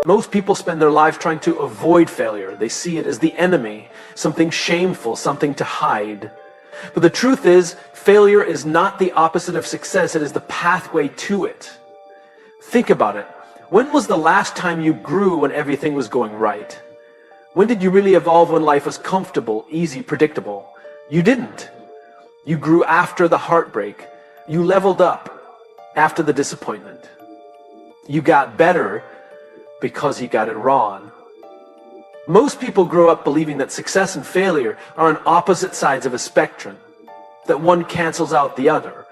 Most people spend their lives trying to avoid failure. They see it as the enemy, something shameful, something to hide. But the truth is, failure is not the opposite of success. It is the pathway to it. Think about it. When was the last time you grew when everything was going right? When did you really evolve when life was comfortable, easy, predictable? You didn't. You grew after the heartbreak. You leveled up after the disappointment. You got better because you got it wrong. Most people grow up believing that success and failure are on opposite sides of a spectrum, that one cancels out the other.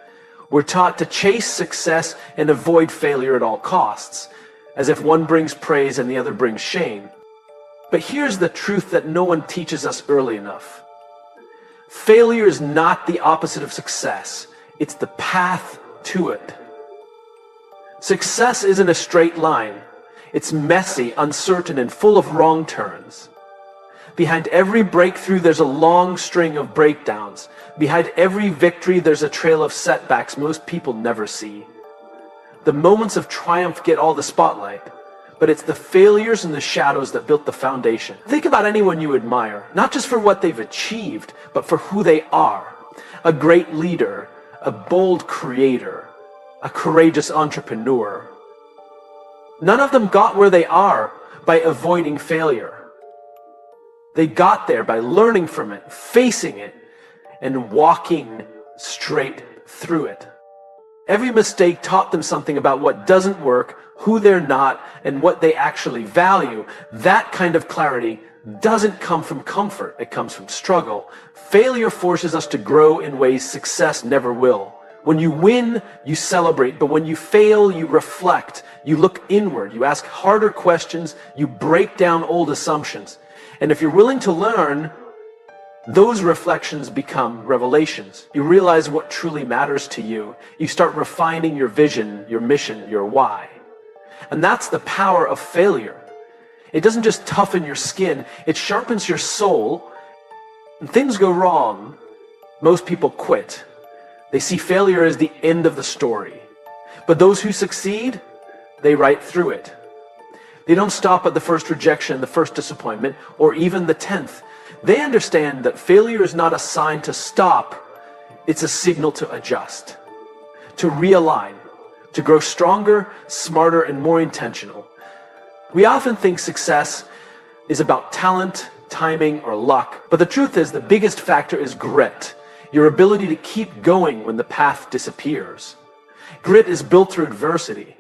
We're taught to chase success and avoid failure at all costs, as if one brings praise and the other brings shame. But here's the truth that no one teaches us early enough. Failure is not the opposite of success. It's the path to it. Success isn't a straight line. It's messy, uncertain, and full of wrong turns. Behind every breakthrough, there's a long string of breakdowns. Behind every victory, there's a trail of setbacks most people never see. The moments of triumph get all the spotlight, but it's the failures and the shadows that built the foundation. Think about anyone you admire, not just for what they've achieved, but for who they are. A great leader, a bold creator, a courageous entrepreneur. None of them got where they are by avoiding failure. They got there by learning from it, facing it, and walking straight through it. Every mistake taught them something about what doesn't work, who they're not, and what they actually value. That kind of clarity doesn't come from comfort. It comes from struggle. Failure forces us to grow in ways success never will. When you win, you celebrate, but when you fail, you reflect. You look inward, you ask harder questions, you break down old assumptions. And if you're willing to learn, those reflections become revelations. You realize what truly matters to you. You start refining your vision, your mission, your why. And that's the power of failure. It doesn't just toughen your skin, it sharpens your soul. When things go wrong, most people quit. They see failure as the end of the story. But those who succeed, they write through it. They don't stop at the first rejection, the first disappointment, or even the 10th. They understand that failure is not a sign to stop, it's a signal to adjust, to realign, to grow stronger, smarter, and more intentional. We often think success is about talent, timing, or luck, but the truth is the biggest factor is grit, your ability to keep going when the path disappears. Grit is built through adversity.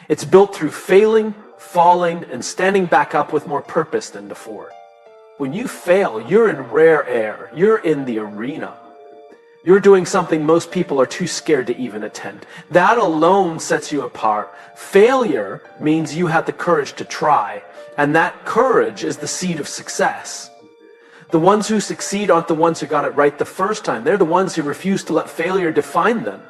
It's built through failing, falling, and standing back up with more purpose than before. When you fail, you're in rare air. You're in the arena. You're doing something most people are too scared to even attend. That alone sets you apart. Failure means you had the courage to try, and that courage is the seed of success. The ones who succeed aren't the ones who got it right the first time. They're the ones who refuse to let failure define them.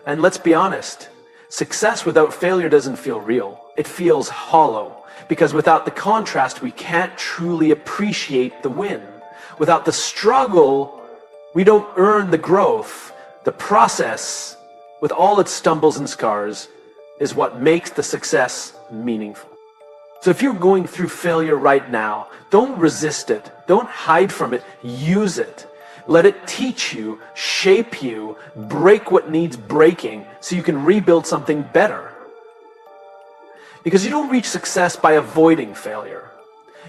And let's be honest, success without failure doesn't feel real. It feels hollow, because without the contrast, we can't truly appreciate the win. Without the struggle, we don't earn the growth. The process, with all its stumbles and scars, is what makes the success meaningful. So if you're going through failure right now, don't resist it. Don't hide from it. Use it. Let it teach you, shape you, break what needs breaking so you can rebuild something better. Because you don't reach success by avoiding failure.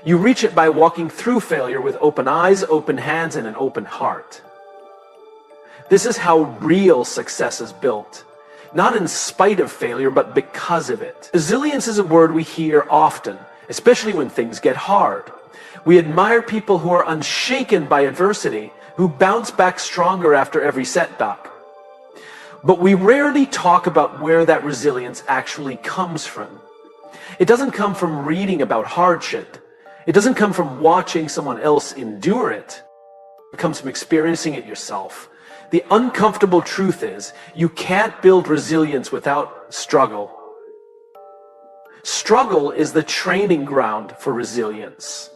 You reach it by walking through failure with open eyes, open hands, and an open heart. This is how real success is built. Not in spite of failure, but because of it. Resilience is a word we hear often, especially when things get hard. We admire people who are unshaken by adversity, who bounce back stronger after every setback. But we rarely talk about where that resilience actually comes from. It doesn't come from reading about hardship. It doesn't come from watching someone else endure it. It comes from experiencing it yourself. The uncomfortable truth is, you can't build resilience without struggle. Struggle is the training ground for resilience.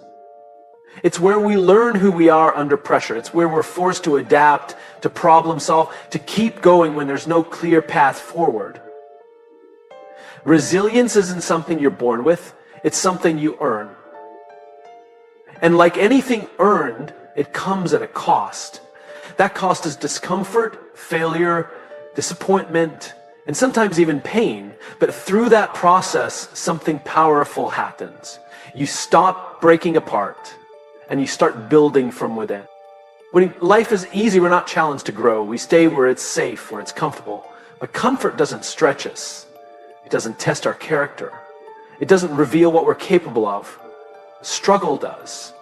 It's where we learn who we are under pressure. It's where we're forced to adapt, to problem solve, to keep going when there's no clear path forward. Resilience isn't something you're born with, it's something you earn. And like anything earned, it comes at a cost. That cost is discomfort, failure, disappointment, and sometimes even pain. But through that process, something powerful happens. You stop breaking apart, and you start building from within. When life is easy, we're not challenged to grow. We stay where it's safe, where it's comfortable. But comfort doesn't stretch us. It doesn't test our character. It doesn't reveal what we're capable of. Struggle does.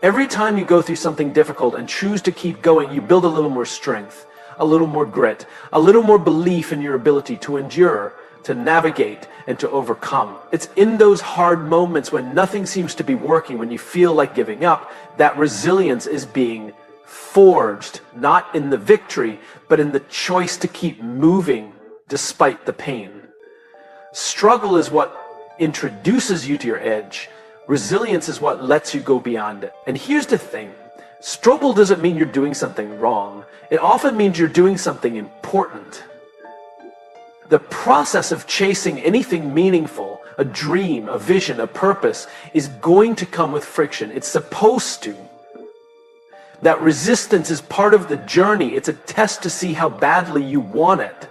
Every time you go through something difficult and choose to keep going, you build a little more strength, a little more grit, a little more belief in your ability to endure, to navigate, and to overcome. It's in those hard moments when nothing seems to be working, when you feel like giving up, that resilience is being forged, not in the victory, but in the choice to keep moving despite the pain. Struggle is what introduces you to your edge. Resilience is what lets you go beyond it. And here's the thing. Struggle doesn't mean you're doing something wrong. It often means you're doing something important. The process of chasing anything meaningful, a dream, a vision, a purpose, is going to come with friction. It's supposed to. That resistance is part of the journey. It's a test to see how badly you want it.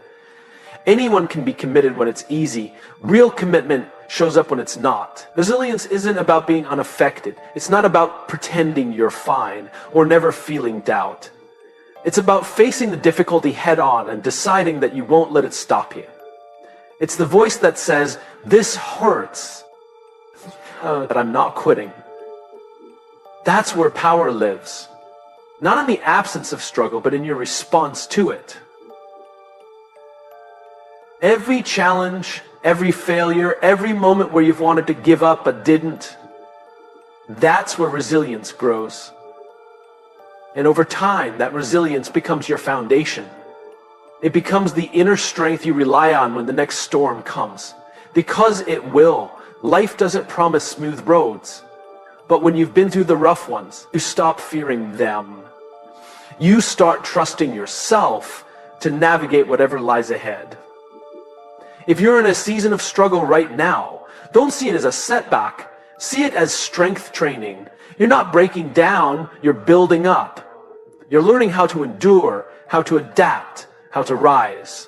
Anyone can be committed when it's easy. Real commitment shows up when it's not. Resilience isn't about being unaffected. It's not about pretending you're fine or never feeling doubt. It's about facing the difficulty head on and deciding that you won't let it stop you. It's the voice that says, this hurts, but I'm not quitting. That's where power lives. Not in the absence of struggle, but in your response to it. Every challenge, every failure, every moment where you've wanted to give up but didn't, that's where resilience grows. And over time, that resilience becomes your foundation. It becomes the inner strength you rely on when the next storm comes. Because it will. Life doesn't promise smooth roads. But when you've been through the rough ones, you stop fearing them. You start trusting yourself to navigate whatever lies ahead. If you're in a season of struggle right now, don't see it as a setback. See it as strength training. You're not breaking down, you're building up. You're learning how to endure, how to adapt, how to rise.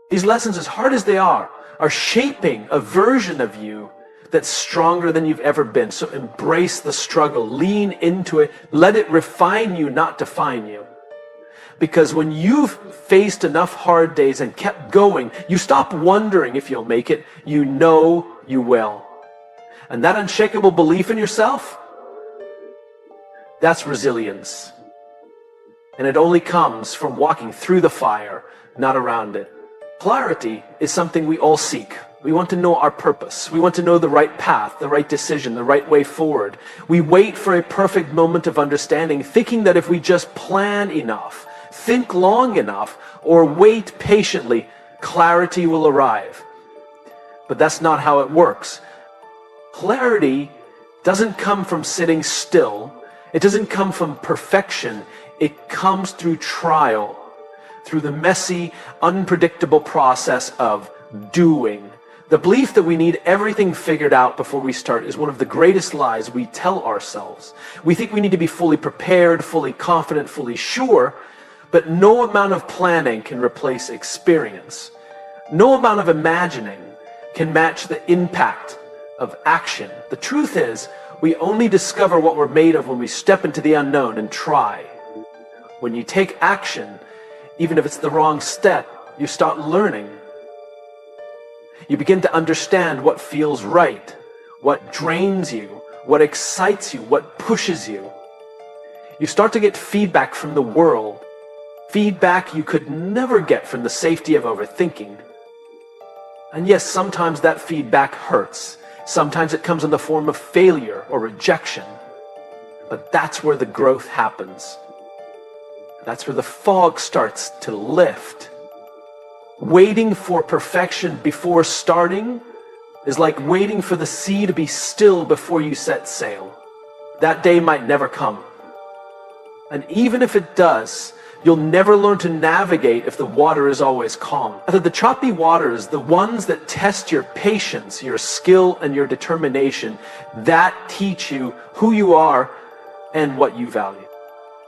These lessons, as hard as they are shaping a version of you that's stronger than you've ever been. So embrace the struggle, lean into it, let it refine you, not define you. Because when you've faced enough hard days and kept going, you stop wondering if you'll make it. You know you will. And that unshakable belief in yourself, that's resilience. And it only comes from walking through the fire, not around it. Clarity is something we all seek. We want to know our purpose. We want to know the right path, the right decision, the right way forward. We wait for a perfect moment of understanding, thinking that if we just plan enough, think long enough, or wait patiently, clarity will arrive. But that's not how it works. Clarity doesn't come from sitting still. It doesn't come from perfection. It comes through trial, through the messy, unpredictable process of doing. The belief that we need everything figured out before we start is one of the greatest lies we tell ourselves. We think we need to be fully prepared, fully confident, fully sure, but no amount of planning can replace experience. No amount of imagining can match the impact of action. The truth is, we only discover what we're made of when we step into the unknown and try. When you take action, even if it's the wrong step, you start learning. You begin to understand what feels right, what drains you, what excites you, what pushes you. You start to get feedback from the world, feedback you could never get from the safety of overthinking. And yes, sometimes that feedback hurts. Sometimes it comes in the form of failure or rejection. But that's where the growth happens. That's where the fog starts to lift. Waiting for perfection before starting is like waiting for the sea to be still before you set sail. That day might never come. And even if it does, You'll never learn to navigate if the water is always calm. The choppy waters, the ones that test your patience, your skill, and your determination, that teach you who you are and what you value.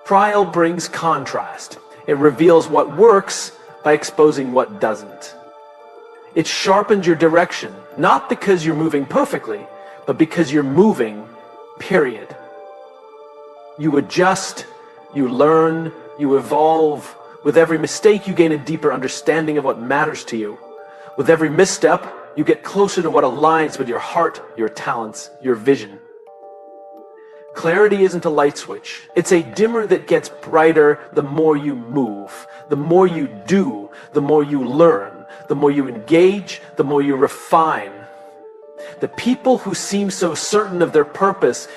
Trial brings contrast. It reveals what works by exposing what doesn't. It sharpens your direction, not because you're moving perfectly, but because you're moving, period. You adjust, you learn, you evolve. With every mistake, you gain a deeper understanding of what matters to you. With every misstep, you get closer to what aligns with your heart, your talents, your vision. Clarity isn't a light switch. It's a dimmer that gets brighter the more you move, the more you do, the more you learn, the more you engage, the more you refine. The people who seem so certain of their purpose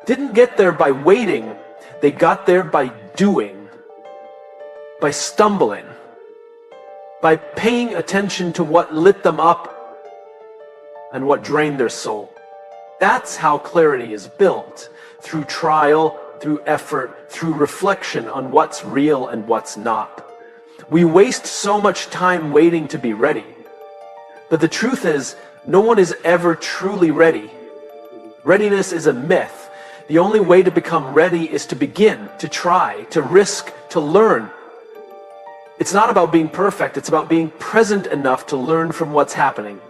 didn't get there by waiting. They got there by doing. By stumbling, by paying attention to what lit them up and what drained their soul. That's how clarity is built, through trial, through effort, through reflection on what's real and what's not. We waste so much time waiting to be ready. But the truth is, no one is ever truly ready. Readiness is a myth. The only way to become ready is to begin, to try, to risk, to learn. It's not about being perfect, it's about being present enough to learn from what's happening,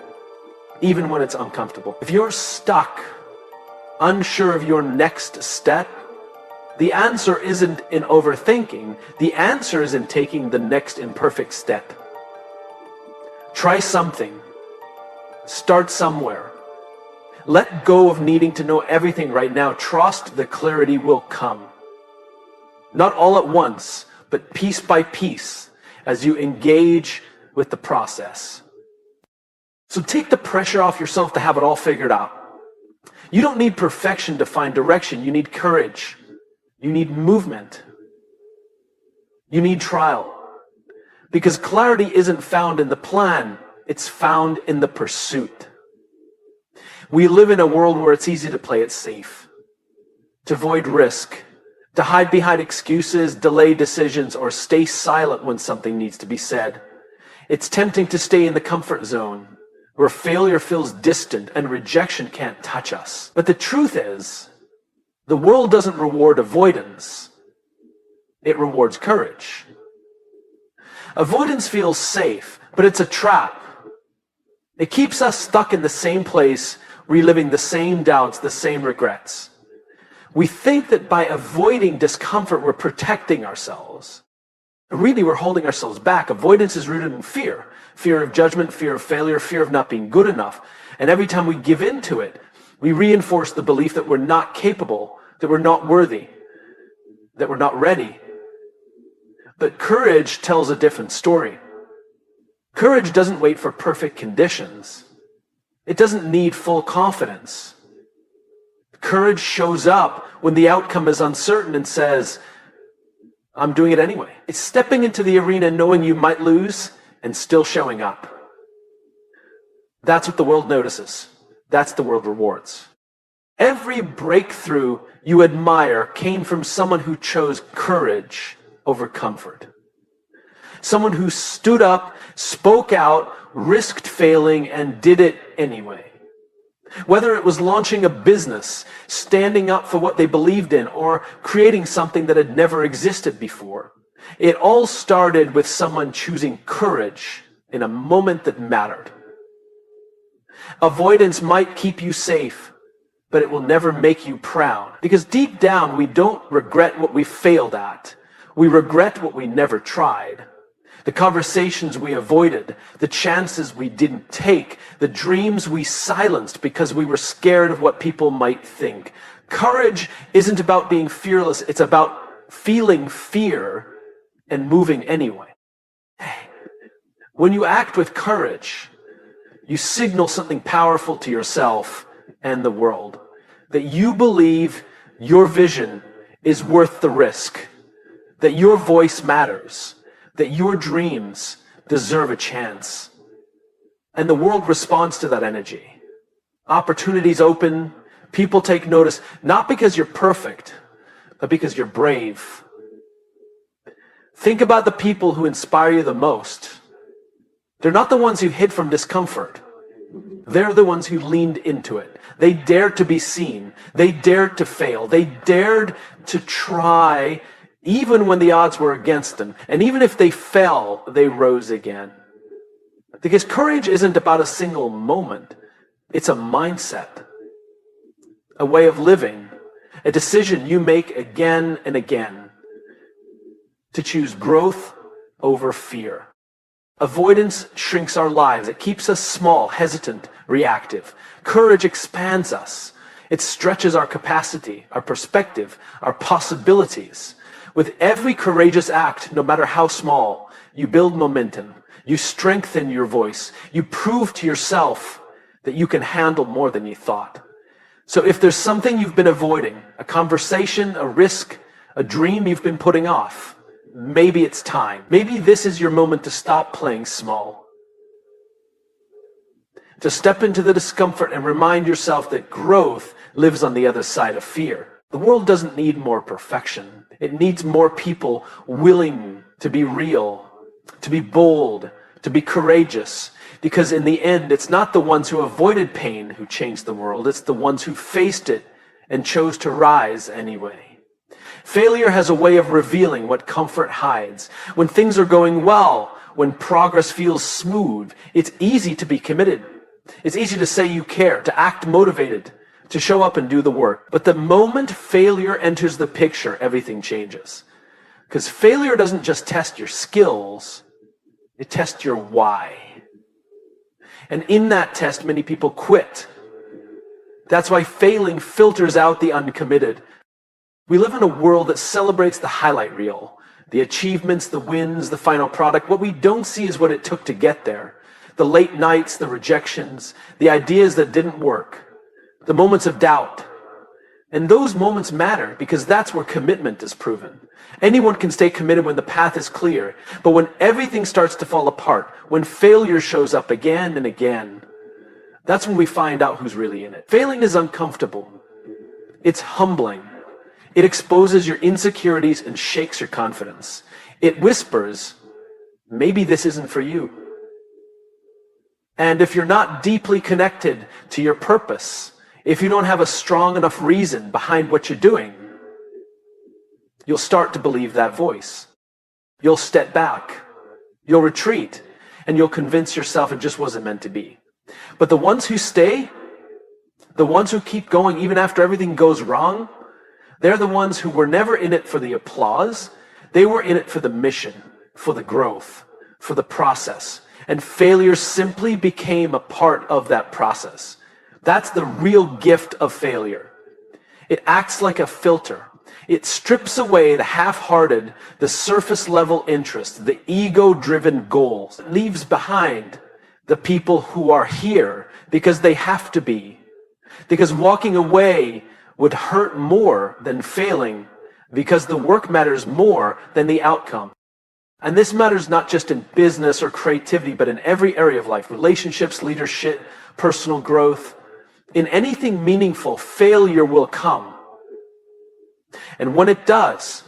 even when it's uncomfortable. If you're stuck, unsure of your next step, the answer isn't in overthinking, the answer is in taking the next imperfect step. Try something. Start somewhere. Let go of needing to know everything right now. Trust the clarity will come. Not all at once, but piece by piece, as you engage with the process. So take the pressure off yourself to have it all figured out. You don't need perfection to find direction. You need courage. You need movement. You need trial. Because clarity isn't found in the plan, it's found in the pursuit. We live in a world where it's easy to play it safe, to avoid risk, to hide behind excuses, delay decisions, or stay silent when something needs to be said. It's tempting to stay in the comfort zone, where failure feels distant and rejection can't touch us. But the truth is, the world doesn't reward avoidance. It rewards courage. Avoidance feels safe, but it's a trap. It keeps us stuck in the same place, reliving the same doubts, the same regrets. We think that by avoiding discomfort, we're protecting ourselves. Really, we're holding ourselves back. Avoidance is rooted in fear. Fear of judgment, fear of failure, fear of not being good enough. And every time we give in to it, we reinforce the belief that we're not capable, that we're not worthy, that we're not ready. But courage tells a different story. Courage doesn't wait for perfect conditions. It doesn't need full confidence. Courage shows up when the outcome is uncertain and says, I'm doing it anyway. It's stepping into the arena knowing you might lose and still showing up. That's what the world notices. That's the world rewards. Every breakthrough you admire came from someone who chose courage over comfort. Someone who stood up, spoke out, risked failing, and did it anyway. Whether it was launching a business, standing up for what they believed in, or creating something that had never existed before, it all started with someone choosing courage in a moment that mattered. Avoidance might keep you safe, but it will never make you proud. Because deep down, we don't regret what we failed at. We regret what we never tried. The conversations we avoided, the chances we didn't take, the dreams we silenced because we were scared of what people might think. Courage isn't about being fearless, it's about feeling fear and moving anyway. When you act with courage, you signal something powerful to yourself and the world. That you believe your vision is worth the risk. That your voice matters. That your dreams deserve a chance. And the world responds to that energy. Opportunities open, people take notice, not because you're perfect, but because you're brave. Think about the people who inspire you the most. They're not the ones who hid from discomfort. They're the ones who leaned into it. They dared to be seen. They dared to fail. They dared to try even when the odds were against them. And even if they fell, they rose again. Because courage isn't about a single moment. It's a mindset, a way of living, a decision you make again and again to choose growth over fear. Avoidance shrinks our lives. It keeps us small, hesitant, reactive. Courage expands us. It stretches our capacity, our perspective, our possibilities. With every courageous act, no matter how small, you build momentum. You strengthen your voice. You prove to yourself that you can handle more than you thought. So if there's something you've been avoiding, a conversation, a risk, a dream you've been putting off, maybe it's time. Maybe this is your moment to stop playing small. To step into the discomfort and remind yourself that growth lives on the other side of fear. The world doesn't need more perfection. It needs more people willing to be real, to be bold, to be courageous. Because in the end, it's not the ones who avoided pain who changed the world. It's the ones who faced it and chose to rise anyway. Failure has a way of revealing what comfort hides. When things are going well, when progress feels smooth, it's easy to be committed. It's easy to say you care, to act motivated, to show up and do the work. But the moment failure enters the picture, everything changes. Because failure doesn't just test your skills, it tests your why. And in that test, many people quit. That's why failing filters out the uncommitted. We live in a world that celebrates the highlight reel, the achievements, the wins, the final product. What we don't see is what it took to get there. The late nights, the rejections, the ideas that didn't work, the moments of doubt. And those moments matter because that's where commitment is proven. Anyone can stay committed when the path is clear, but when everything starts to fall apart, when failure shows up again and again, that's when we find out who's really in it. Failing is uncomfortable. It's humbling. It exposes your insecurities and shakes your confidence. It whispers, maybe this isn't for you. And if you're not deeply connected to your purpose, if you don't have a strong enough reason behind what you're doing, you'll start to believe that voice. You'll step back. You'll retreat. And you'll convince yourself it just wasn't meant to be. But the ones who stay, the ones who keep going even after everything goes wrong, they're the ones who were never in it for the applause. They were in it for the mission, for the growth, for the process. And failure simply became a part of that process. That's the real gift of failure. It acts like a filter. It strips away the half-hearted, the surface-level interest, the ego-driven goals. It leaves behind the people who are here because they have to be. Because walking away would hurt more than failing because the work matters more than the outcome. And this matters not just in business or creativity, but in every area of life. Relationships, leadership, personal growth. In anything meaningful, failure will come. And when it does,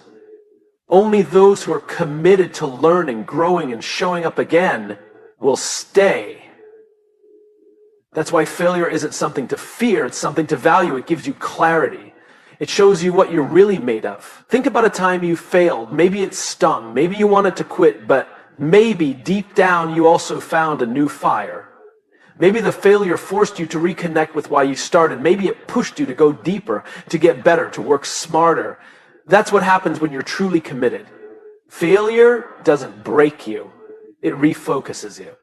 only those who are committed to learning, growing, and showing up again will stay. That's why failure isn't something to fear, it's something to value. It gives you clarity. It shows you what you're really made of. Think about a time you failed. Maybe it stung. Maybe you wanted to quit, but maybe deep down you also found a new fire. Maybe the failure forced you to reconnect with why you started. Maybe it pushed you to go deeper, to get better, to work smarter. That's what happens when you're truly committed. Failure doesn't break you. It refocuses you.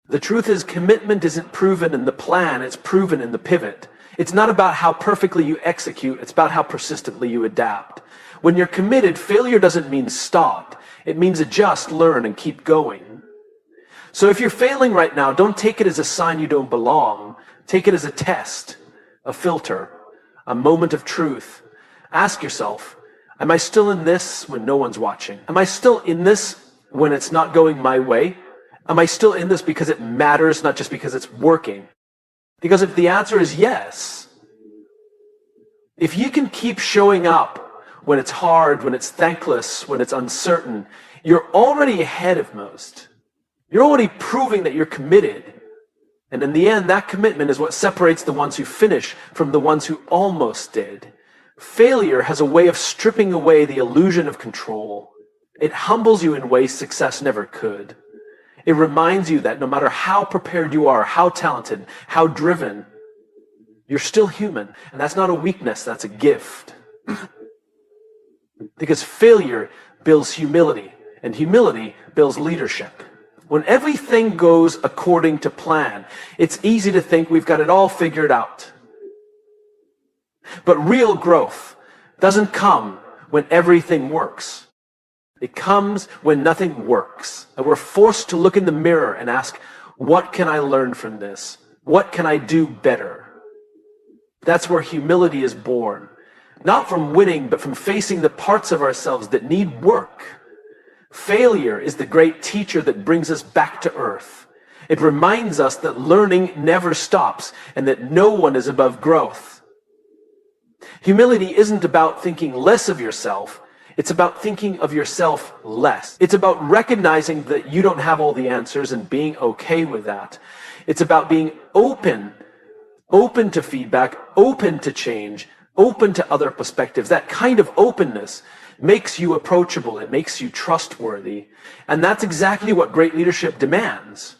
The truth is, commitment isn't proven in the plan, it's proven in the pivot. It's not about how perfectly you execute, it's about how persistently you adapt. When you're committed, failure doesn't mean stop. It means adjust, learn, and keep going. So if you're failing right now, don't take it as a sign you don't belong. Take it as a test, a filter, a moment of truth. Ask yourself, am I still in this when no one's watching? Am I still in this when it's not going my way? Am I still in this because it matters, not just because it's working? Because if the answer is yes, if you can keep showing up when it's hard, when it's thankless, when it's uncertain, You're already ahead of most. You're already proving that you're committed. And in the end, that commitment is what separates the ones who finish from the ones who almost did. Failure has a way of stripping away the illusion of control. It humbles you in ways success never could. It reminds you that no matter how prepared you are, how talented, how driven, you're still human. And that's not a weakness, that's a gift. Because failure builds humility, and humility builds leadership. When everything goes according to plan, it's easy to think we've got it all figured out. But real growth doesn't come when everything works. It comes when nothing works. And we're forced to look in the mirror and ask, what can I learn from this? What can I do better? That's where humility is born. Not from winning, but from facing the parts of ourselves that need work. Failure is the great teacher that brings us back to earth. It reminds us that learning never stops and that no one is above growth. Humility isn't about thinking less of yourself. It's about thinking of yourself less. It's about recognizing that you don't have all the answers and being okay with that. It's about being open to feedback, open to change, open to other perspectives. That kind of openness makes you approachable. It makes you trustworthy. And that's exactly what great leadership demands.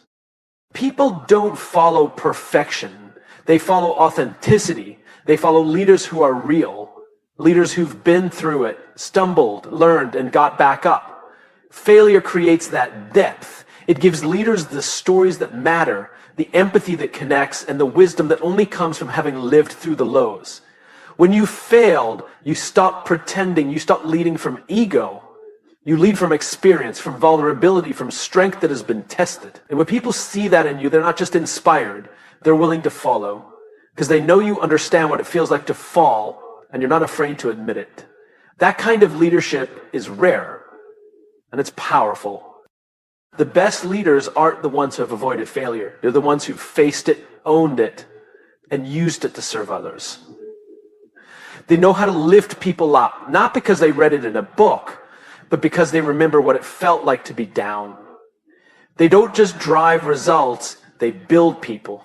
People don't follow perfection. They follow authenticity. They follow leaders who are real. Leaders who've been through it, stumbled, learned, and got back up. Failure creates that depth. It gives leaders the stories that matter, the empathy that connects, and the wisdom that only comes from having lived through the lows. When you failed, you stop pretending, you stop leading from ego. You lead from experience, from vulnerability, from strength that has been tested. And when people see that in you, they're not just inspired, they're willing to follow. Because they know you understand what it feels like to fall, and you're not afraid to admit it. That kind of leadership is rare, and it's powerful. The best leaders aren't the ones who have avoided failure. They're the ones who faced it, owned it, and used it to serve others. They know how to lift people up, not because they read it in a book, but because they remember what it felt like to be down. They don't just drive results, they build people.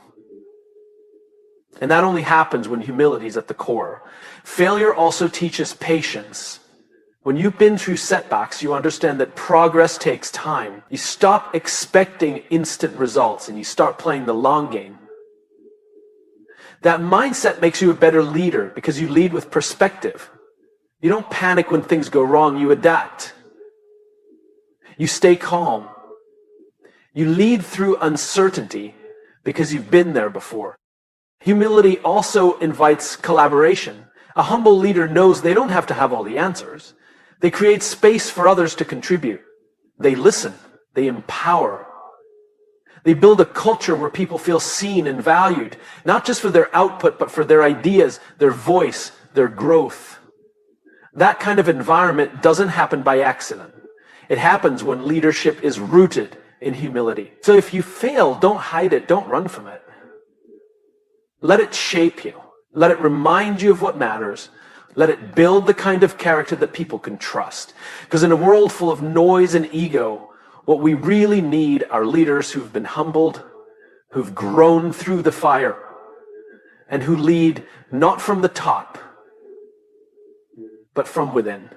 And that only happens when humility is at the core. Failure also teaches patience. When you've been through setbacks, you understand that progress takes time. You stop expecting instant results and you start playing the long game. That mindset makes you a better leader because you lead with perspective. You don't panic when things go wrong, you adapt. You stay calm. You lead through uncertainty because you've been there before. Humility also invites collaboration. A humble leader knows they don't have to have all the answers. They create space for others to contribute. They listen. They empower. They build a culture where people feel seen and valued, not just for their output, but for their ideas, their voice, their growth. That kind of environment doesn't happen by accident. It happens when leadership is rooted in humility. So if you fail, don't hide it. Don't run from it. Let it shape you. Let it remind you of what matters. Let it build the kind of character that people can trust. Because in a world full of noise and ego, what we really need are leaders who've been humbled, who've grown through the fire, and who lead not from the top, but from within.